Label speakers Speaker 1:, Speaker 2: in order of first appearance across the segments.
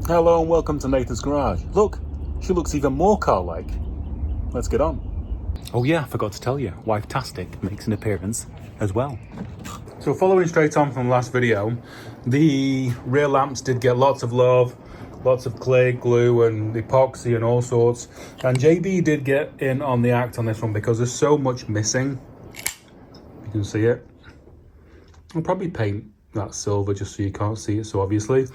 Speaker 1: Hello and welcome to Nathan's Garage. Look, she looks even more car-like. Let's get on. Oh yeah, I forgot to tell you, Wifetastic makes an appearance as well. So following straight on from the last video, the rear lamps did get lots of love, lots of clay, glue and epoxy and all sorts. And JB did get in on the act on this one because there's so much missing. You can see it. I'll probably paint that silver just so you can't see it so obviously.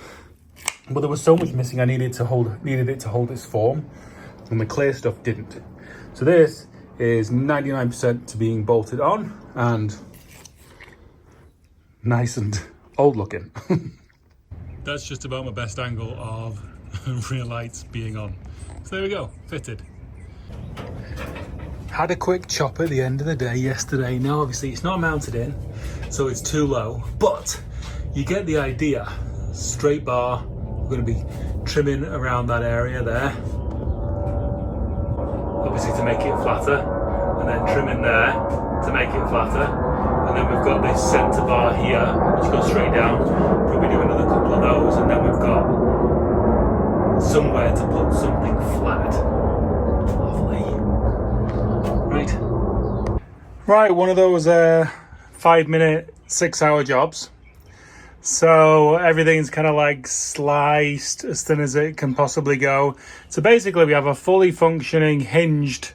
Speaker 1: But there was so much missing, I needed it to hold its form, and the clear stuff didn't. So this is 99% to being bolted on and nice and old looking. That's just about my best angle of rear lights being on. So there we go, fitted. Had a quick chop at the end of the day yesterday. Now obviously it's not mounted in, so it's too low, but you get the idea. Straight bar. We're going to be trimming around that area there, obviously to make it flatter, and then trimming there to make it flatter, and then we've got this centre bar here which goes straight down. Probably do another couple of those, and then we've got somewhere to put something flat. Lovely. Right, one of those 5-minute 6-hour jobs. So everything's kind of like sliced as thin as it can possibly go. So basically we have a fully functioning hinged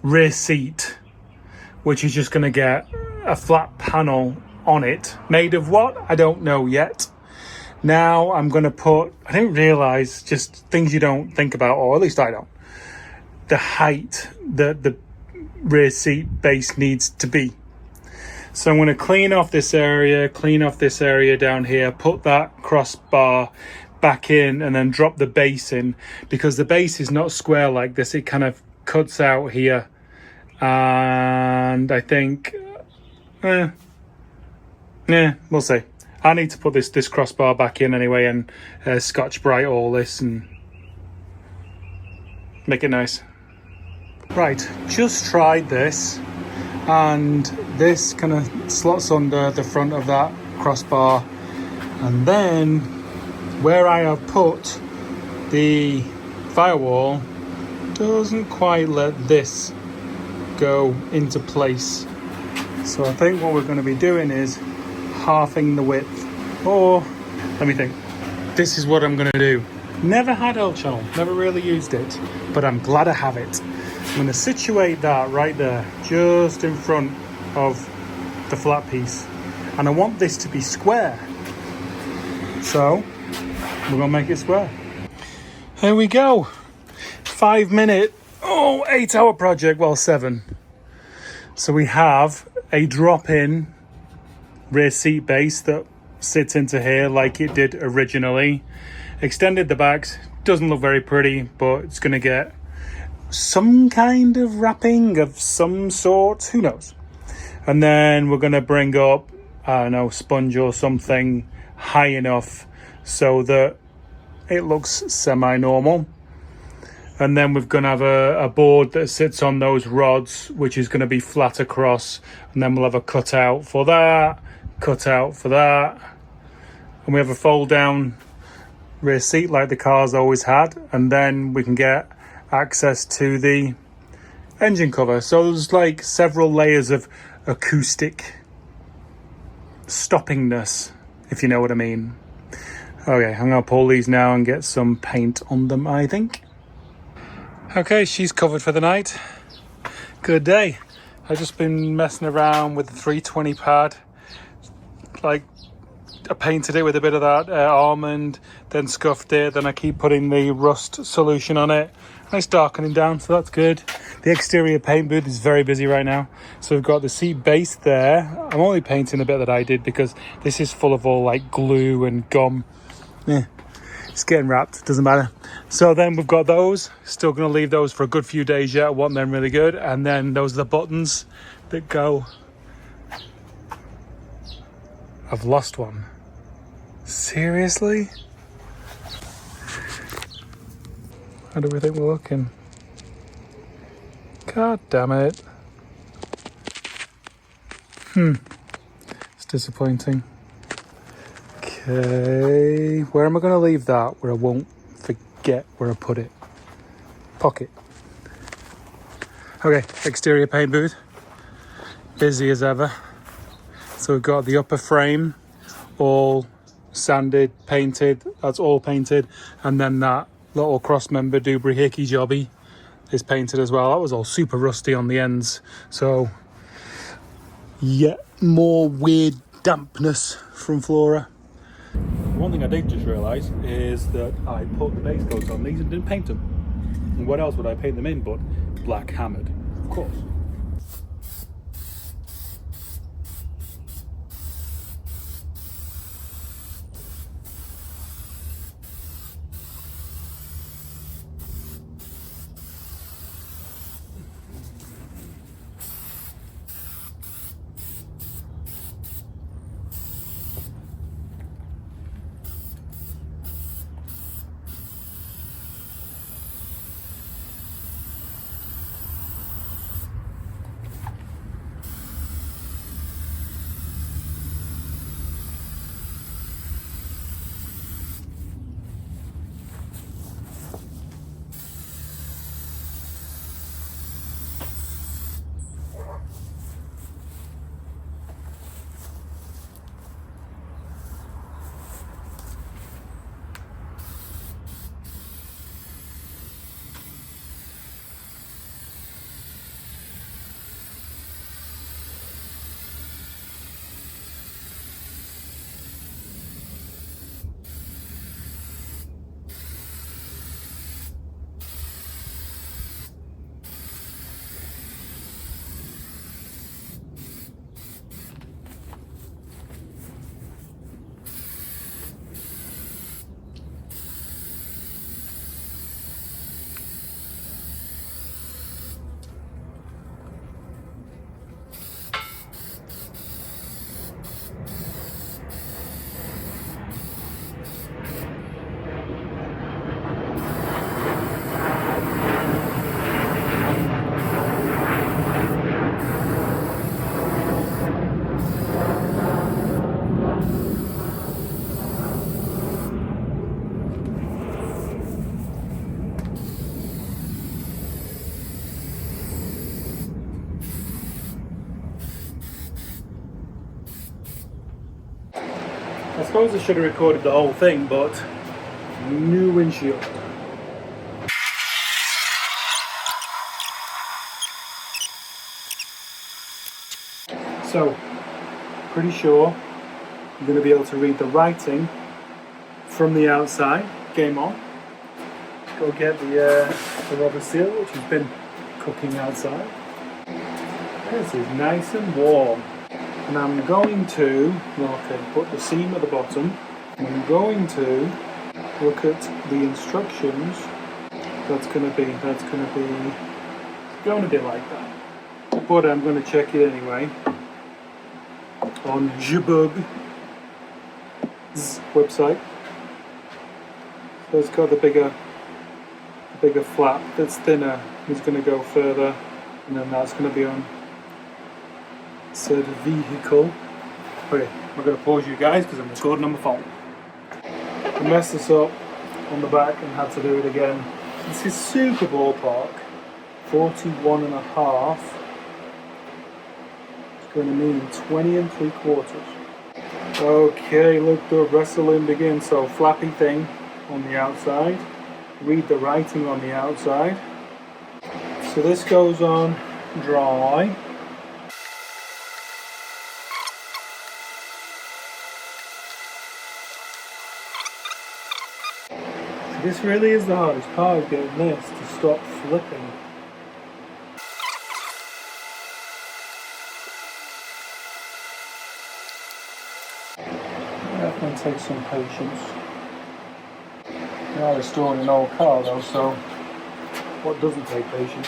Speaker 1: rear seat, which is just going to get a flat panel on it. Made of what? I don't know yet. Now I'm going to put, I didn't realise, just things you don't think about, or at least I don't, the height that the rear seat base needs to be. So I'm going to clean off this area down here, put that crossbar back in and then drop the base in, because the base is not square like this. It kind of cuts out here. And I think, we'll see. I need to put this crossbar back in anyway and Scotch Brite all this and make it nice. Right, just tried this. And this kind of slots under the front of that crossbar, and then where I have put the firewall doesn't quite let this go into place. So I think what we're going to be doing is halving the width, or let me think, this is what I'm going to do. Never had L channel, never really used it, but I'm glad I have it. I'm going to situate that right there, just in front of the flat piece. And I want this to be square. So, we're going to make it square. Here we go. 5-minute, 8-hour project, well 7. So we have a drop-in rear seat base that sits into here like it did originally. Extended the backs, doesn't look very pretty, but it's going to get some kind of wrapping of some sort, who knows. And then we're going to bring up, I don't know, sponge or something high enough so that it looks semi-normal. And then we're going to have a board that sits on those rods, which is going to be flat across, and then we'll have a cutout for that, cutout for that, and we have a fold down rear seat like the car's always had, and then we can get access to the engine cover. So there's like several layers of acoustic stoppingness, if you know what I mean. Okay, I'm gonna pull these now and get some paint on them, I think. Okay, she's covered for the night. Good day. I've just been messing around with the 320 pad. Like, I painted it with a bit of that almond, then scuffed it, then I keep putting the rust solution on it. Nice darkening down, so that's good. The exterior paint booth is very busy right now. So we've got the seat base there. I'm only painting the bit that I did because this is full of all like glue and gum. It's getting wrapped, doesn't matter. So then we've got those. Still going to leave those for a good few days yet. I want them really good. And then those are the buttons that go. I've lost one. Seriously? How do we think we're looking? God damn it. It's disappointing. Okay, where am I going to leave that where I won't forget where I put it? Pocket. Okay, exterior paint booth. Busy as ever. So we've got the upper frame all sanded, painted, that's all painted, and then that little cross member doohickey jobby is painted as well. That was all super rusty on the ends, so yet more weird dampness from Flora. One thing I did just realise is that I put the base coats on these and didn't paint them. And what else would I paint them in but black hammered, of course. I suppose I should have recorded the whole thing, but new windshield. So, pretty sure you're going to be able to read the writing from the outside. Game on. Go get the rubber seal, which has been cooking outside. This is nice and warm. And I'm going to, put the seam at the bottom. I'm going to look at the instructions. That's going to be going to be like that. But I'm going to check it anyway on Jibug's website. So it's got the bigger flap that's thinner. It's going to go further, and then that's going to be on said vehicle. Okay, I'm going to pause you guys because I'm recording on my phone. I messed this up on the back and had to do it again. This is super ballpark. 41.5. It's going to mean 20 3/4. Okay, look, the wrestling begins. So flappy thing on the outside. Read the writing on the outside. So this goes on dry. This really is the hardest part of getting this to stop flipping. That can take some patience. Now restoring an old car though, so what doesn't take patience?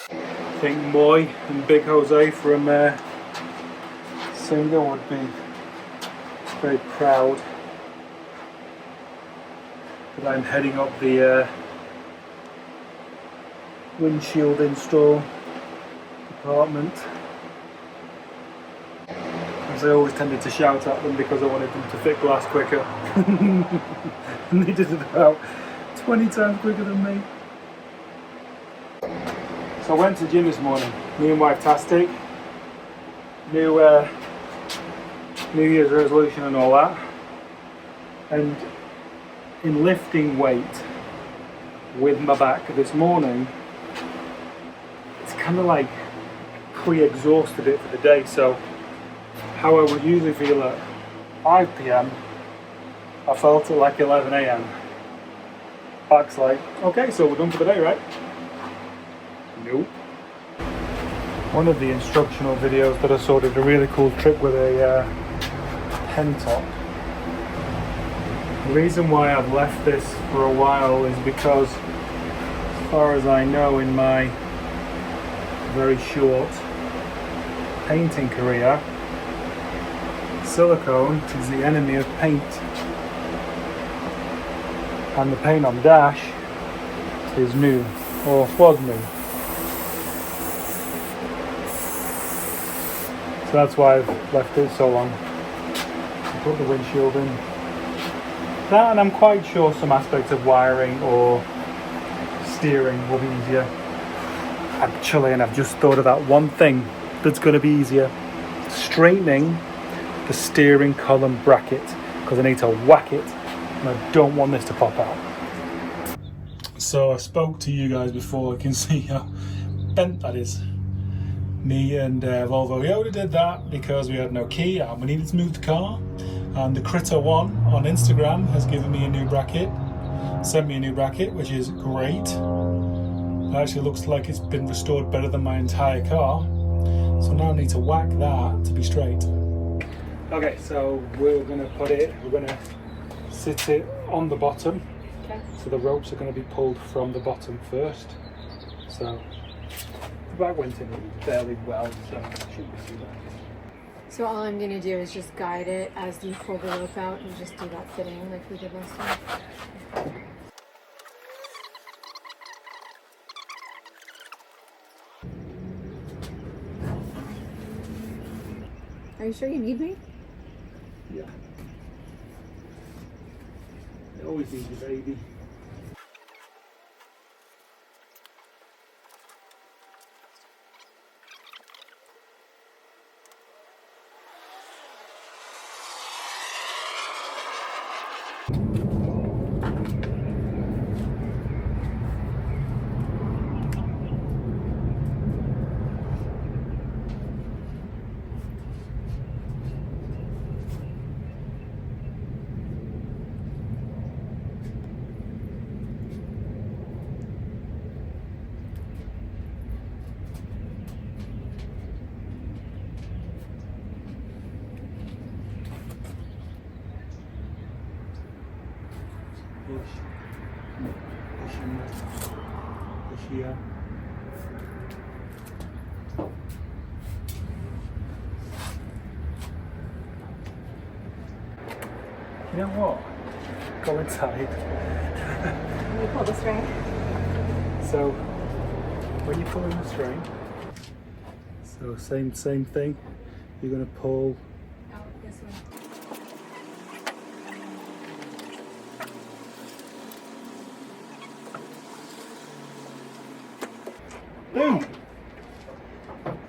Speaker 1: I think Moy and Big Jose from Singer would be very proud that I'm heading up the windshield install apartment. As I always tended to shout at them because I wanted them to fit glass quicker. And they did it about 20 times quicker than me. So I went to the gym this morning, me and Wifetastic. New Year's resolution and all that. And in lifting weight with my back this morning, it's kind of like pre-exhausted it for the day. So how I would usually feel at 5 p.m, I felt at like 11 a.m. Back's like, okay, so we're done for the day, right? Nope. One of the instructional videos that I saw did a really cool trick with a pen top. The reason why I've left this for a while is because, as far as I know, in my very short painting career, silicone is the enemy of paint. And the paint on dash is new, or was new. So that's why I've left it so long. I put the windshield in. That, and I'm quite sure some aspects of wiring or steering will be easier. Actually, and I've just thought of that one thing that's going to be easier. Straightening the steering column bracket, because I need to whack it and I don't want this to pop out. So I spoke to you guys before, you can see how bent that is. Me and Volvo Yoda did that because we had no key and we needed to move the car. And the Critter1 on Instagram has given me a new bracket, sent me a new bracket, which is great. It actually looks like it's been restored better than my entire car. So now I need to whack that to be straight. Okay, so we're going to sit it on the bottom. Okay. So the ropes are going to be pulled from the bottom first. So the back went in fairly well, so it shouldn't be too bad.
Speaker 2: So all I'm going to do is just guide it as you pull the rope out and just do that fitting like we did last time. Are you sure you need me?
Speaker 1: Yeah. It always needs a baby. Push here. You know what? Go inside.
Speaker 2: Let me pull the string.
Speaker 1: So when you're pulling the string, so same thing. You're going to pull
Speaker 2: Out this way.
Speaker 1: Boom!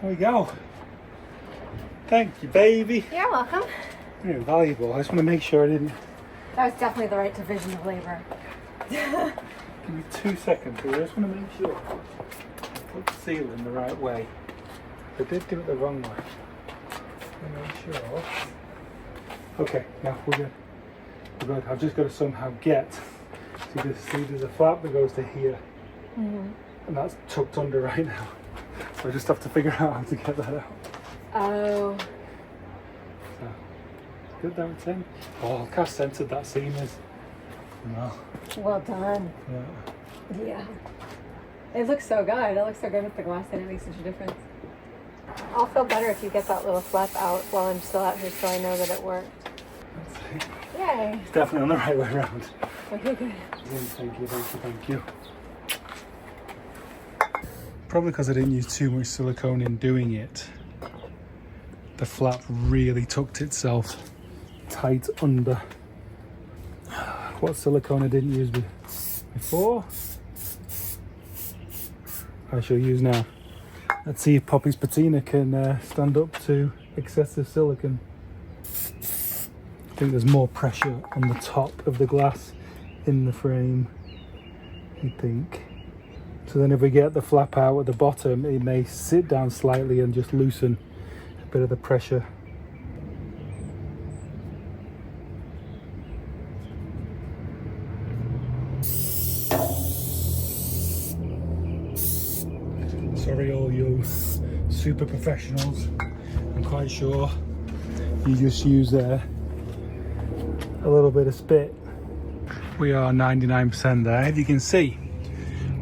Speaker 1: There we go. Thank you, baby.
Speaker 2: You're welcome.
Speaker 1: You're invaluable. I just want to make sure I didn't.
Speaker 2: That was definitely the right division of labor.
Speaker 1: Give me 2 seconds. I just want to make sure I put the seal in the right way. I did do it the wrong way. Make sure. Okay, now we're good. We're good. I've just got to somehow get. So you just see there's a flap that goes to here.
Speaker 2: Mm-hmm.
Speaker 1: And that's tucked under right now. So I just have to figure out how to get that out.
Speaker 2: Oh.
Speaker 1: So, good that it's in. Oh, look how centered that seam is. No.
Speaker 2: Well done.
Speaker 1: Yeah.
Speaker 2: Yeah. It looks so good. It looks so good with the glass and it makes such a difference. I'll feel better if you get that little flap out while I'm still out here so I know that it worked.
Speaker 1: Let's see.
Speaker 2: Yay.
Speaker 1: It's definitely on the right way around.
Speaker 2: Okay, good.
Speaker 1: Thank you. Probably because I didn't use too much silicone in doing it. The flap really tucked itself tight under. What silicone I didn't use before, I shall use now. Let's see if Poppy's patina can stand up to excessive silicone. I think there's more pressure on the top of the glass in the frame, I think. So then if we get the flap out at the bottom, it may sit down slightly and just loosen a bit of the pressure. Sorry all you super professionals, I'm quite sure you just use a little bit of spit. We are 99% there. If you can see,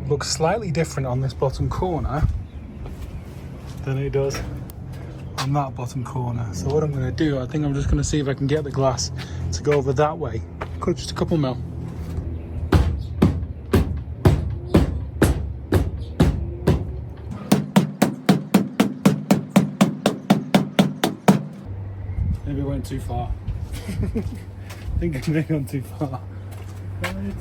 Speaker 1: looks slightly different on this bottom corner than it does on that bottom corner. So what I'm going to do, I think I'm just going to see if I can get the glass to go over that way. Just a couple mil. Maybe I went too far. I think I may have gone too far. Right.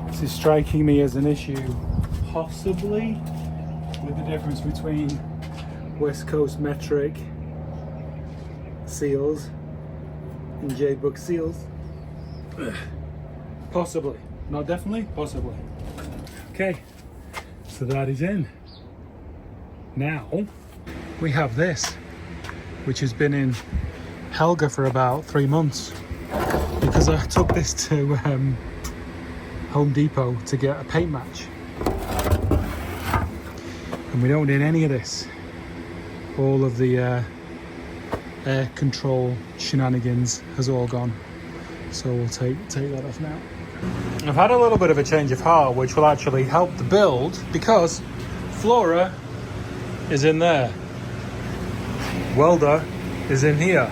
Speaker 1: This is striking me as an issue, possibly with the difference between West Coast metric seals and J-Book seals. Possibly, not definitely, possibly. Okay, so that is in. Now we have this, which has been in Helga for about 3 months, because I took this to Home Depot to get a paint match, and we don't need any of this. All of the air control shenanigans has all gone, so we'll take that off now. I've had a little bit of a change of heart, which will actually help the build, because Flora is in there, welder is in here.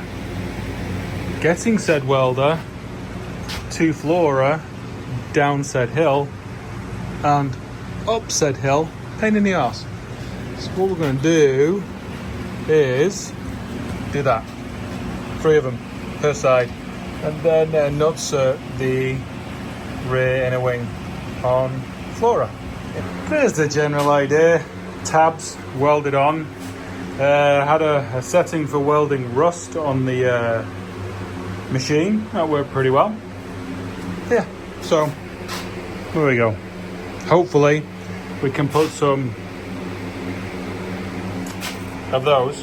Speaker 1: Getting said welder to Flora down said hill and up said hill, pain in the arse. So what we're going to do is do that, 3 of them per side, and then nutsert the rear inner wing on Flora. There's the general idea. Tabs welded on. Had a setting for welding rust on the machine. That worked pretty well. Yeah, so there we go. Hopefully we can put some of those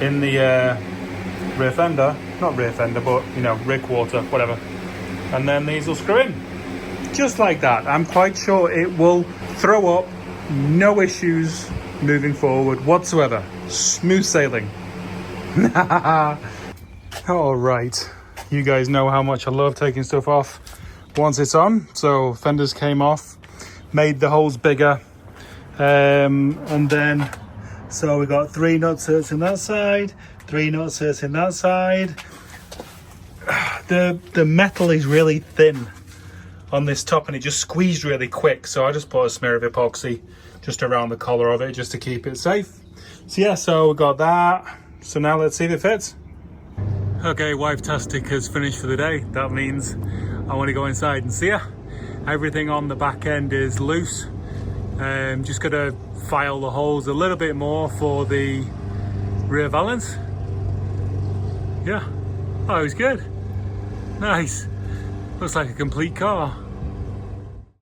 Speaker 1: in the rear fender. Not rear fender, but you know, rear quarter, whatever. And then these will screw in. Just like that. I'm quite sure it will throw up. No issues moving forward whatsoever. Smooth sailing. All right, you guys know how much I love taking stuff off once it's on. So fenders came off, made the holes bigger, and then so we got 3 nutserts in that side, 3 nutserts in that side. The metal is really thin on this top, and it just squeezed really quick, so I just put a smear of epoxy just around the collar of it just to keep it safe. So yeah, so we got that. So now let's see if it fits. Okay, Wifetastic has finished for the day. That means I want to go inside and see her. Everything on the back end is loose. Just gotta file the holes a little bit more for the rear valance. Yeah, oh, it was good. Nice. Looks like a complete car.